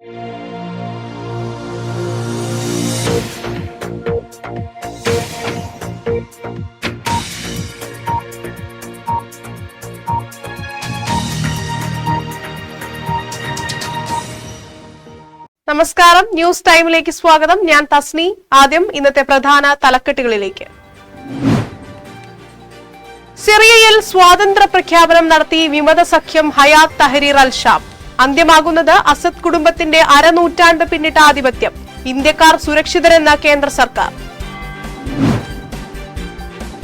നമസ്കാരം, ന്യൂസ് ടൈമിലേക്ക് സ്വാഗതം. ഞാൻ തസ്നി. ആദ്യം ഇന്നത്തെ പ്രധാന തലക്കെട്ടുകളിലേക്ക്. സിറിയയിൽ സ്വാതന്ത്ര്യ പ്രഖ്യാപനം നടത്തി വിമത സഖ്യം ഹയാത്ത് തഹരീർ അൽ ഷാം. അന്ത്യമാകുന്നത് അസദ് കുടുംബത്തിന്റെ അരനൂറ്റാണ്ട് പിന്നിട്ട ആധിപത്യം. ഇന്ത്യക്കാർ സുരക്ഷിതരെന്ന കേന്ദ്ര സർക്കാർ.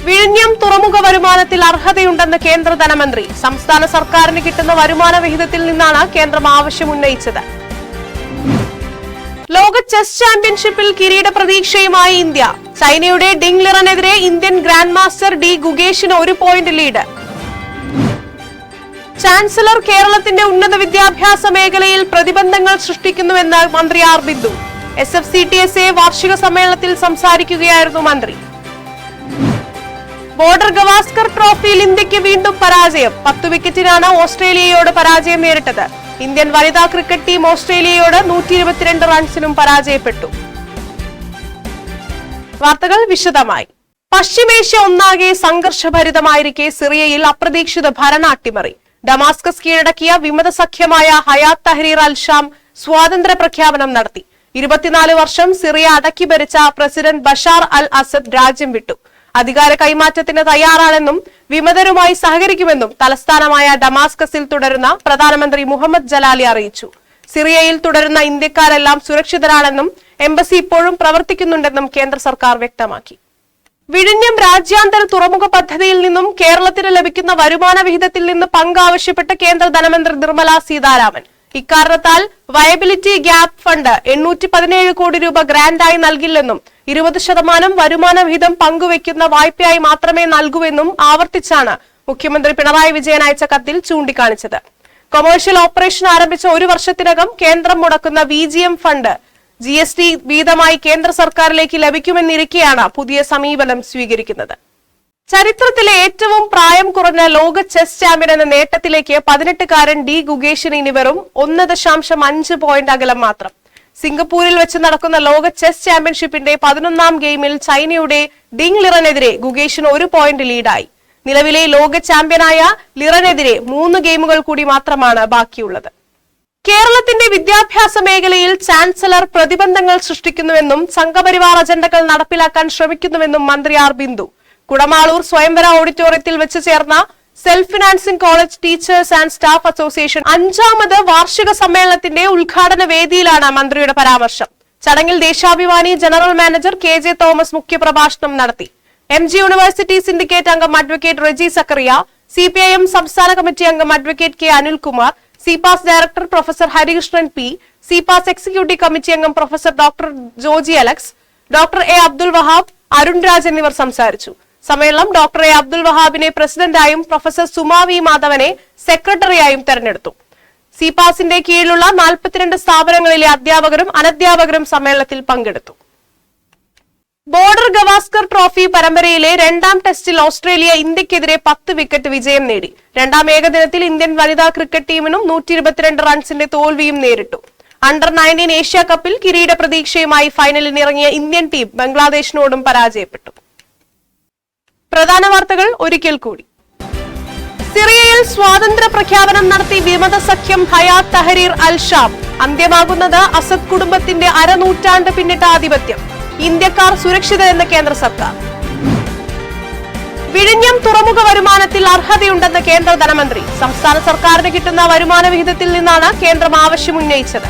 വിഴിഞ്ഞം തുറമുഖ വരുമാനത്തിൽ അർഹതയുണ്ടെന്ന് കേന്ദ്ര ധനമന്ത്രി. സംസ്ഥാന സർക്കാരിന് കിട്ടുന്ന വരുമാന വിഹിതത്തിൽ നിന്നാണ് കേന്ദ്രം ആവശ്യമുന്നയിച്ചത്. ലോക ചെസ് ചാമ്പ്യൻഷിപ്പിൽ കിരീട പ്രതീക്ഷയുമായി ഇന്ത്യ. ചൈനയുടെ ഡിങ് ലിറനെതിരെ ഇന്ത്യൻ ഗ്രാൻഡ് മാസ്റ്റർ ഡി ഗുഗേഷിന് 1 പോയിന്റ് ലീഡ്. ചാൻസലർ കേരളത്തിന്റെ ഉന്നത വിദ്യാഭ്യാസ മേഖലയിൽ പ്രതിബന്ധങ്ങൾ സൃഷ്ടിക്കുന്നുവെന്ന് മന്ത്രി ആർ ബിന്ദു. SFCTSA വാർഷിക സമ്മേളനത്തിൽ സംസാരിക്കുകയായിരുന്നു മന്ത്രി. ബോർഡർ ഗവാസ്കർ ട്രോഫിയിൽ ഇന്ത്യക്ക് വീണ്ടും പരാജയം. 10 വിക്കറ്റിനാണ് ഓസ്ട്രേലിയയോട് പരാജയം നേരിട്ടത്. ഇന്ത്യൻ വനിതാ ക്രിക്കറ്റ് ടീം ഓസ്ട്രേലിയയോട് 122 റൺസിനും പരാജയപ്പെട്ടു. വാർത്തകൾ വിശദമായി. പശ്ചിമേഷ്യ ഒന്നാകെ സംഘർഷഭരിതമായിരിക്കെ സിറിയയിൽ അപ്രതീക്ഷിത ഭരണാട്ടിമറി. ഡമാസ്കസ് കീഴടക്കിയ വിമത സഖ്യമായ ഹയാത്ത് തഹരീർ അൽ ഷാം സ്വാതന്ത്ര്യ പ്രഖ്യാപനം നടത്തി. 24 വർഷം സിറിയ അടക്കി ഭരിച്ച പ്രസിഡന്റ് ബഷാർ അൽ അസദ് രാജ്യം വിട്ടു. അധികാര കൈമാറ്റത്തിന് തയ്യാറാണെന്നും വിമതരുമായി സഹകരിക്കുമെന്നും തലസ്ഥാനമായ ഡമാസ്കസിൽ തുടരുന്ന പ്രധാനമന്ത്രി മുഹമ്മദ് ജലാലി അറിയിച്ചു. സിറിയയിൽ തുടരുന്ന ഇന്ത്യക്കാരെല്ലാം സുരക്ഷിതരാണെന്നും എംബസി ഇപ്പോഴും പ്രവർത്തിക്കുന്നുണ്ടെന്നും കേന്ദ്ര സർക്കാർ വ്യക്തമാക്കി. വിഴിഞ്ഞം രാജ്യാന്തര തുറമുഖ പദ്ധതിയിൽ നിന്നും കേരളത്തിന് ലഭിക്കുന്ന വരുമാന വിഹിതത്തിൽ നിന്ന് പങ്ക് ആവശ്യപ്പെട്ട കേന്ദ്ര ധനമന്ത്രി നിർമ്മല സീതാരാമൻ. ഇക്കാരണത്താൽ വയബിലിറ്റി ഗ്യാപ് ഫണ്ട് 817 കോടി രൂപ ഗ്രാന്റായി നൽകില്ലെന്നും 20% വരുമാന വിഹിതം പങ്കുവെക്കുന്ന വായ്പയായി മാത്രമേ നൽകൂവെന്നും ആവർത്തിച്ചാണ് മുഖ്യമന്ത്രി പിണറായി വിജയൻ അയച്ച കത്തിൽ ചൂണ്ടിക്കാണിച്ചത്. കൊമേഴ്ഷ്യൽ ഓപ്പറേഷൻ ആരംഭിച്ച 1 വർഷത്തിനകം കേന്ദ്രം മുടക്കുന്ന VGM ഫണ്ട് GST വീതമായി കേന്ദ്ര സർക്കാരിലേക്ക് ലഭിക്കുമെന്നിരിക്കെയാണ് പുതിയ സമീപനം സ്വീകരിക്കുന്നത്. ചരിത്രത്തിലെ ഏറ്റവും പ്രായം കുറഞ്ഞ ലോക ചെസ് ചാമ്പ്യൻ എന്ന നേട്ടത്തിലേക്ക് 18-കാരൻ ഡി ഗുഗേഷിന് ഇനി വെറും 1.5 പോയിന്റ് അകലം മാത്രം. സിംഗപ്പൂരിൽ വെച്ച് നടക്കുന്ന ലോക ചെസ് ചാമ്പ്യൻഷിപ്പിന്റെ 11ാം ഗെയിമിൽ ചൈനയുടെ ഡിങ് ലിറനെതിരെ ഗുഗേഷിന് 1 പോയിന്റ് ലീഡായി. നിലവിലെ ലോക ചാമ്പ്യനായ ലിറനെതിരെ 3 ഗെയിമുകൾ കൂടി മാത്രമാണ് ബാക്കിയുള്ളത്. കേരളത്തിന്റെ വിദ്യാഭ്യാസ മേഖലയിൽ ചാൻസലർ പ്രതിബന്ധങ്ങൾ സൃഷ്ടിക്കുന്നുവെന്നും സംഘപരിവാർ അജണ്ടകൾ നടപ്പിലാക്കാൻ ശ്രമിക്കുന്നുവെന്നും മന്ത്രി ആർ ബിന്ദു. കുടമാളൂർ സ്വയംവര ഓഡിറ്റോറിയത്തിൽ വെച്ച് ചേർന്ന self financing college teachers and staff association 5ാമത് വാർഷിക സമ്മേളനത്തിന്റെ ഉദ്ഘാടന വേദിയിലാണ് മന്ത്രിയുടെ പരാമർശം. ചടങ്ങിൽ Deshabhimani general manager KJ Thomas മുഖ്യപ്രഭാഷണം നടത്തി. MG യൂണിവേഴ്സിറ്റി സിൻഡിക്കേറ്റ് അംഗം അഡ്വക്കേറ്റ് റെജി സക്കറിയ, CPIM സംസ്ഥാന കമ്മിറ്റി അംഗം advocate K Anilkumar, CPAS director professor Harikrishnan P, CPAS executive committee അംഗം professor doctor Joji Alex, doctor A Abdul Wahab, Arun Raj എന്നിവർ സംസാരിച്ചു. സമ്മേളനം ഡോക്ടർ A അബ്ദുൽ വഹാബിനെ പ്രസിഡന്റായും പ്രൊഫസർ സുമാ വി മാധവനെ സെക്രട്ടറിയായും തെരഞ്ഞെടുത്തു. CPASന്റെ കീഴിലുള്ള 42 സ്ഥാപനങ്ങളിലെ അധ്യാപകരും അനധ്യാപകരും സമ്മേളനത്തിൽ പങ്കെടുത്തു. ബോർഡർ ഗവാസ്കർ ട്രോഫി പരമ്പരയിലെ 2ാം ടെസ്റ്റിൽ ഓസ്ട്രേലിയ ഇന്ത്യക്കെതിരെ 10 വിക്കറ്റ് വിജയം നേടി. 2ാം ഏകദിനത്തിൽ ഇന്ത്യൻ വനിതാ ക്രിക്കറ്റ് ടീമിനും 122 റൺസിന്റെ തോൽവിയും നേരിട്ടു. അണ്ടർ-19 ഏഷ്യ കപ്പിൽ കിരീട പ്രതീക്ഷയുമായി ഫൈനലിനിറങ്ങിയ ഇന്ത്യൻ ടീം ബംഗ്ലാദേശിനോടും പരാജയപ്പെട്ടു. പ്രധാന വാർത്തകൾ ഒരിക്കൽ കൂടി. സിറിയയിൽ സ്വാതന്ത്ര്യ പ്രഖ്യാപനം നടത്തി വിമത സഖ്യം ഹയാത്ത് തഹരീർ അൽ ഷാം. അന്ത്യമാകുന്നത് അസദ് കുടുംബത്തിന്റെ അരനൂറ്റാണ്ട് പിന്നിട്ട ആധിപത്യം. ഇന്ത്യക്കാർ സുരക്ഷിതരെന്ന് കേന്ദ്ര സർക്കാർ. വിഴിഞ്ഞം തുറമുഖ വരുമാനത്തിൽ അർഹതയുണ്ടെന്ന് കേന്ദ്ര ധനമന്ത്രി. സംസ്ഥാന സർക്കാരിന് കിട്ടുന്ന വരുമാന വിഹിതത്തിൽ നിന്നാണ് കേന്ദ്രം ആവശ്യമുന്നയിച്ചത്.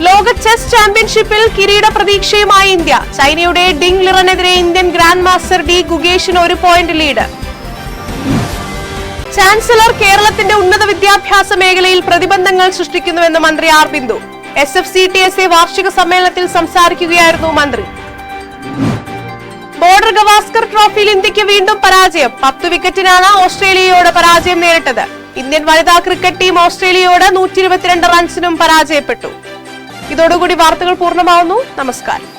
ലോക ചെസ് ചാമ്പ്യൻഷിപ്പിൽ കിരീട പ്രതീക്ഷയുമായി ഇന്ത്യ. ചൈനയുടെ ഡിങ് ലിറനെതിരെ ഇന്ത്യൻ ഗ്രാൻഡ് മാസ്റ്റർ ഡി ഗുഗേഷിന് 1 പോയിന്റ് ലീഡ്. ചാൻസലർ കേരളത്തിന്റെ ഉന്നത വിദ്യാഭ്യാസ മേഖലയിൽ പ്രതിബന്ധങ്ങൾ സൃഷ്ടിക്കുന്നുവെന്ന് മന്ത്രി ആർ ബിന്ദു. SFCTSA വാർഷിക സമ്മേളനത്തിൽ സംസാരിക്കുകയായിരുന്നു മന്ത്രി. ബോർഡർ ഗവാസ്കർ ട്രോഫിയിൽ ഇന്ത്യക്ക് വീണ്ടും പരാജയം. 10 വിക്കറ്റിനാണ് ഓസ്ട്രേലിയയോട് പരാജയം നേരിട്ടത്. ഇന്ത്യൻ വനിതാ ക്രിക്കറ്റ് ടീം ഓസ്ട്രേലിയയോട് 122 റൺസിനും പരാജയപ്പെട്ടു. ഇതോടുകൂടി വാർത്തകൾ പൂർണ്ണമാവുന്നു. നമസ്കാരം.